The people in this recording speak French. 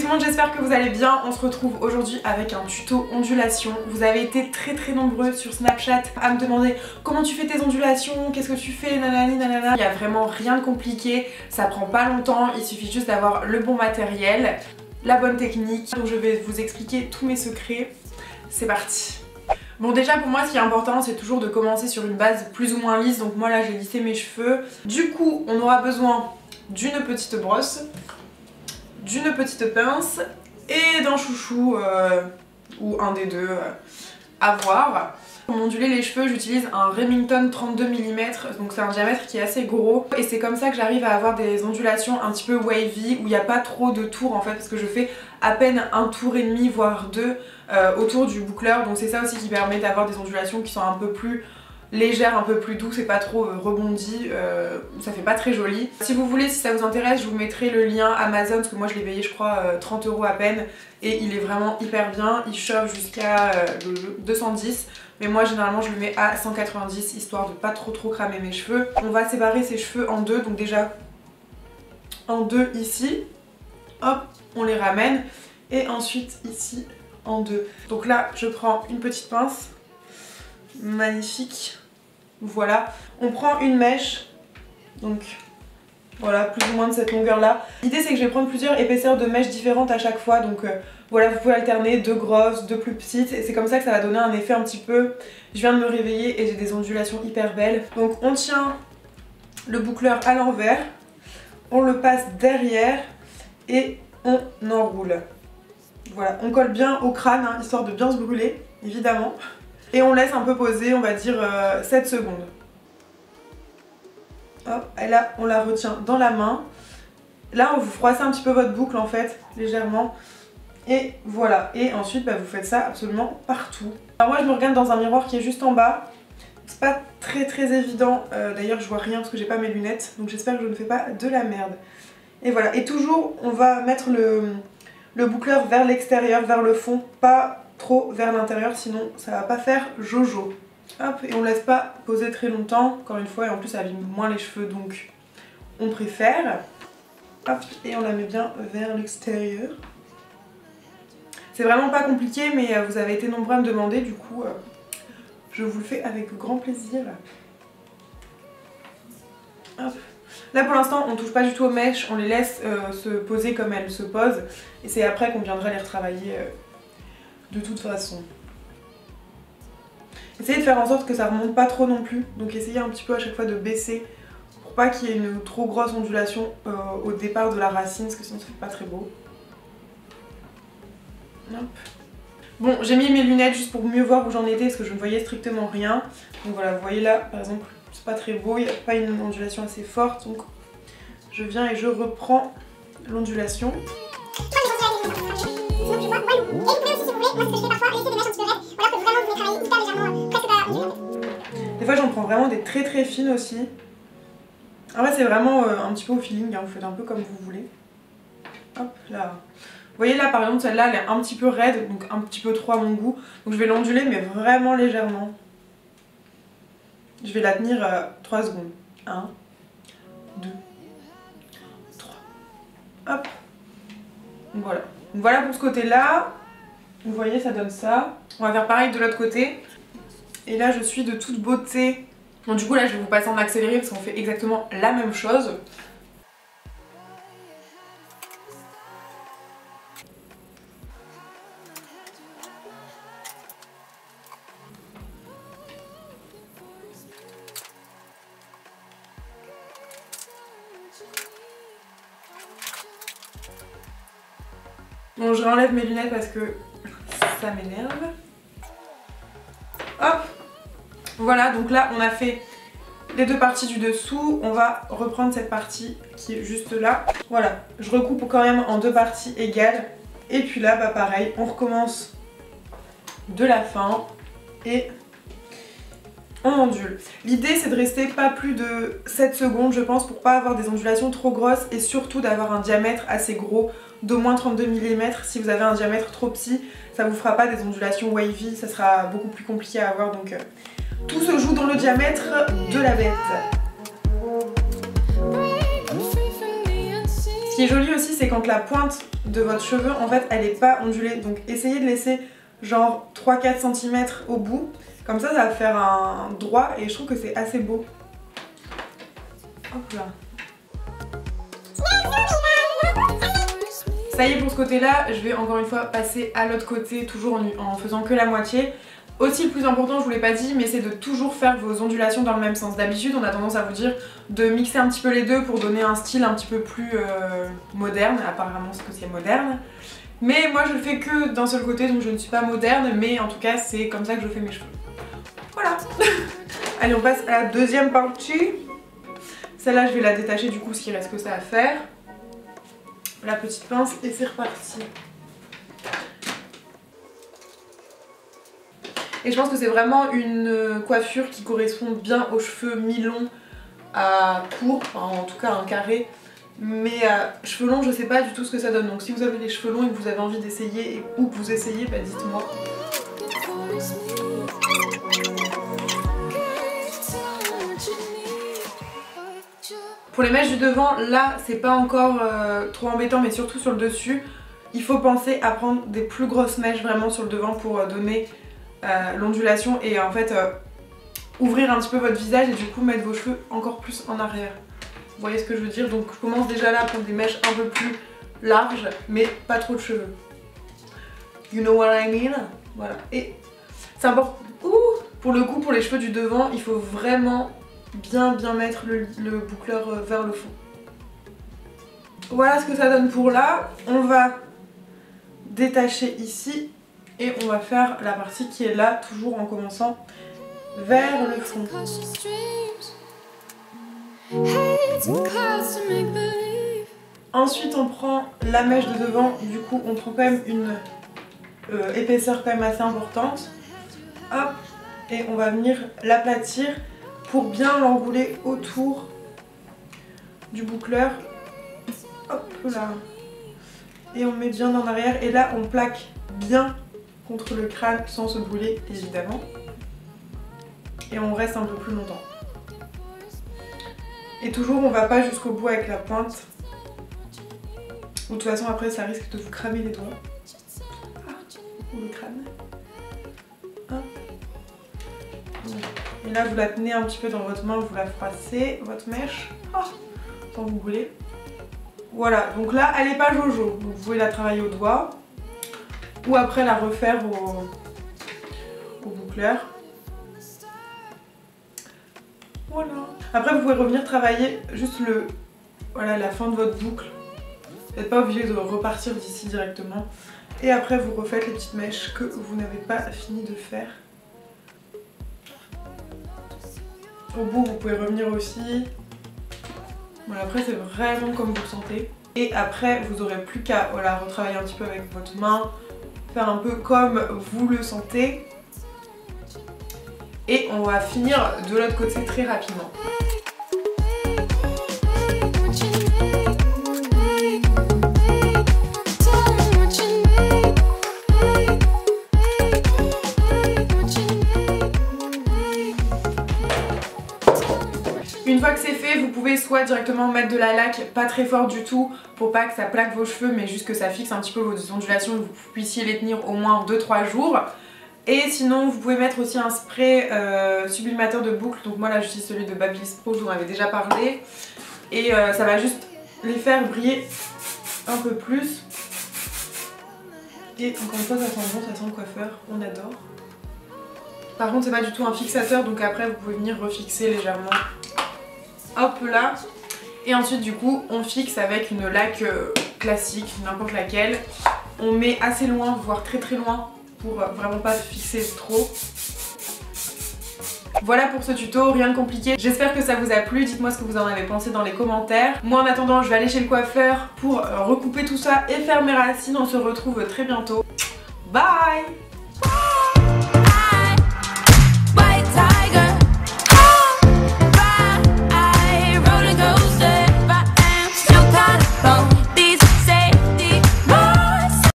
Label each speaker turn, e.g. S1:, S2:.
S1: tout le monde, j'espère que vous allez bien. On se retrouve aujourd'hui avec un tuto ondulation. Vous avez été très nombreux sur Snapchat à me demander comment tu fais tes ondulations, qu'est-ce que tu fais, nanani nanana. Il n'y a vraiment rien de compliqué, ça prend pas longtemps, il suffit juste d'avoir le bon matériel, la bonne technique. Donc je vais vous expliquer tous mes secrets. C'est parti. Bon, déjà pour moi ce qui est important c'est toujours de commencer sur une base plus ou moins lisse. Donc moi là j'ai lissé mes cheveux. Du coup on aura besoin d'une petite brosse, d'une petite pince et d'un chouchou ou un des deux à voir. Pour m'onduler les cheveux j'utilise un Remington 32 mm, donc c'est un diamètre qui est assez gros et c'est comme ça que j'arrive à avoir des ondulations un petit peu wavy où il n'y a pas trop de tours en fait, parce que je fais à peine un tour et demi voire deux autour du boucleur, donc c'est ça aussi qui permet d'avoir des ondulations qui sont un peu plus légère, un peu plus douce et pas trop rebondi, ça fait pas très joli. Si vous voulez, si ça vous intéresse, je vous mettrai le lien Amazon parce que moi je l'ai payé je crois 30 € à peine et il est vraiment hyper bien, il chauffe jusqu'à 210 mais moi généralement je le mets à 190 histoire de pas trop cramer mes cheveux. On va séparer ces cheveux en deux, donc déjà en deux ici, hop on les ramène et ensuite ici en deux. Donc là je prends une petite pince. Magnifique, voilà, on prend une mèche, donc voilà, plus ou moins de cette longueur là. L'idée c'est que je vais prendre plusieurs épaisseurs de mèches différentes à chaque fois, donc voilà, vous pouvez alterner deux grosses, deux plus petites et c'est comme ça que ça va donner un effet un petit peu, je viens de me réveiller et j'ai des ondulations hyper belles. Donc on tient le boucleur à l'envers, on le passe derrière et on enroule. Voilà, on colle bien au crâne hein, histoire de bien se brûler évidemment. Et on laisse un peu poser, on va dire 7 secondes. Hop, et là on la retient dans la main. Là vous froissez un petit peu votre boucle en fait, légèrement. Et voilà, et ensuite bah, vous faites ça absolument partout. Alors moi je me regarde dans un miroir qui est juste en bas. C'est pas très évident, d'ailleurs je vois rien parce que j'ai pas mes lunettes. Donc j'espère que je ne fais pas de la merde. Et voilà, et toujours on va mettre le boucleur vers l'extérieur, vers le fond, pas trop vers l'intérieur sinon ça va pas faire jojo. Hop, et on laisse pas poser très longtemps encore une fois, et en plus ça abîme moins les cheveux donc on préfère. Hop, et on la met bien vers l'extérieur. C'est vraiment pas compliqué mais vous avez été nombreux à me demander, du coup je vous le fais avec grand plaisir. Hop. Là pour l'instant on touche pas du tout aux mèches, on les laisse se poser comme elles se posent et c'est après qu'on viendra les retravailler de toute façon. Essayez de faire en sorte que ça remonte pas trop non plus, donc essayez un petit peu à chaque fois de baisser pour pas qu'il y ait une trop grosse ondulation au départ de la racine parce que sinon ça fait pas très beau. Hop. Bon, j'ai mis mes lunettes juste pour mieux voir où j'en étais parce que je ne voyais strictement rien. Donc voilà, vous voyez là par exemple c'est pas très beau, il n'y a pas une ondulation assez forte, donc je viens et je reprends l'ondulation. Des fois j'en prends vraiment des très fines aussi. En vrai c'est vraiment un petit peu au feeling, hein, vous faites un peu comme vous voulez. Hop là. Vous voyez là par exemple celle-là elle est un petit peu raide, donc un petit peu trop à mon goût. Donc je vais l'onduler mais vraiment légèrement. Je vais la tenir 3 secondes. 1, 2, 3. Hop. Voilà. Donc voilà pour ce côté-là. Vous voyez, ça donne ça. On va faire pareil de l'autre côté. Et là, je suis de toute beauté. Bon, du coup, là, je vais vous passer en accéléré parce qu'on fait exactement la même chose. Bon, je réenlève mes lunettes parce que ça m'énerve. Hop. Voilà, donc là on a fait les deux parties du dessous. On va reprendre cette partie qui est juste là. Voilà, je recoupe quand même en deux parties égales. Et puis là, bah pareil, on recommence de la fin et on ondule. L'idée c'est de rester pas plus de 7 secondes je pense pour pas avoir des ondulations trop grosses et surtout d'avoir un diamètre assez gros d'au moins 32 mm. Si vous avez un diamètre trop petit, ça vous fera pas des ondulations wavy, ça sera beaucoup plus compliqué à avoir, donc tout se joue dans le diamètre de la bête. Ce qui est joli aussi, c'est quand la pointe de votre cheveu, en fait, elle est pas ondulée. Donc essayez de laisser genre 3-4 cm au bout. Comme ça va faire un droit et je trouve que c'est assez beau. Hop là. Ça y est pour ce côté là, je vais encore une fois passer à l'autre côté, toujours en faisant que la moitié. Aussi le plus important, je vous l'ai pas dit, mais c'est de toujours faire vos ondulations dans le même sens. D'habitude on a tendance à vous dire de mixer un petit peu les deux pour donner un style un petit peu plus moderne, apparemment c'est que c'est moderne. Mais moi je le fais que d'un seul côté, donc je ne suis pas moderne, mais en tout cas c'est comme ça que je fais mes cheveux. Voilà. Allez, on passe à la deuxième partie. Celle-là je vais la détacher du coup, ce qu'il reste que ça à faire. La petite pince et c'est reparti. Et je pense que c'est vraiment une coiffure qui correspond bien aux cheveux mi-longs à court, enfin, en tout cas un carré. Mais cheveux longs, je sais pas du tout ce que ça donne. Donc si vous avez des cheveux longs et que vous avez envie d'essayer ou que vous essayez, bah dites-moi. Pour les mèches du devant, là c'est pas encore trop embêtant, mais surtout sur le dessus, il faut penser à prendre des plus grosses mèches vraiment sur le devant pour donner l'ondulation et en fait ouvrir un petit peu votre visage et du coup mettre vos cheveux encore plus en arrière. Vous voyez ce que je veux dire? Donc je commence déjà là à prendre des mèches un peu plus larges, mais pas trop de cheveux. You know what I mean? Voilà. Et c'est important. Pour le coup, pour les cheveux du devant, il faut vraiment bien mettre le boucleur vers le fond. Voilà ce que ça donne pour là. On va détacher ici et on va faire la partie qui est là, toujours en commençant vers le fond. Ensuite on prend la mèche de devant, du coup on prend quand même une épaisseur quand même assez importante. Hop, et on va venir l'aplatir pour bien l'enrouler autour du boucleur. Hop là. Et on met bien en arrière et là on plaque bien contre le crâne sans se brûler évidemment. Et on reste un peu plus longtemps. Et toujours on va pas jusqu'au bout avec la pointe. Ou de toute façon après ça risque de vous cramer les doigts. Ou le crâne. Hop. Et là vous la tenez un petit peu dans votre main, vous la froissez, votre mèche. Sans vous brûler. Voilà, donc là elle n'est pas jojo. Donc vous pouvez la travailler au doigt. Ou après la refaire au boucleur. Voilà. Après vous pouvez revenir travailler juste la fin de votre boucle. Vous n'êtes pas obligé de repartir d'ici directement. Et après vous refaites les petites mèches que vous n'avez pas fini de faire. Au bout vous pouvez revenir aussi. Voilà, après c'est vraiment comme vous le sentez. Et après vous n'aurez plus qu'à retravailler un petit peu avec votre main. Faire un peu comme vous le sentez. Et on va finir de l'autre côté très rapidement. Une fois que c'est fait, vous pouvez soit directement mettre de la laque, pas très fort du tout, pour pas que ça plaque vos cheveux, mais juste que ça fixe un petit peu vos ondulations et que vous puissiez les tenir au moins 2-3 jours. Et sinon, vous pouvez mettre aussi un spray sublimateur de boucles. Donc moi là, j'utilise celui de Babyliss Pro, je vous en avais déjà parlé. Et ça va juste les faire briller un peu plus. Et encore une fois, ça sent bon, ça sent le coiffeur, on adore. Par contre, c'est pas du tout un fixateur, donc après, vous pouvez venir refixer légèrement. Hop là. Et ensuite du coup on fixe avec une laque classique, n'importe laquelle. On met assez loin, voire très loin, pour vraiment pas fixer trop. Voilà pour ce tuto, rien de compliqué. J'espère que ça vous a plu, dites-moi ce que vous en avez pensé dans les commentaires. Moi en attendant je vais aller chez le coiffeur pour recouper tout ça et faire mes racines. On se retrouve très bientôt. Bye!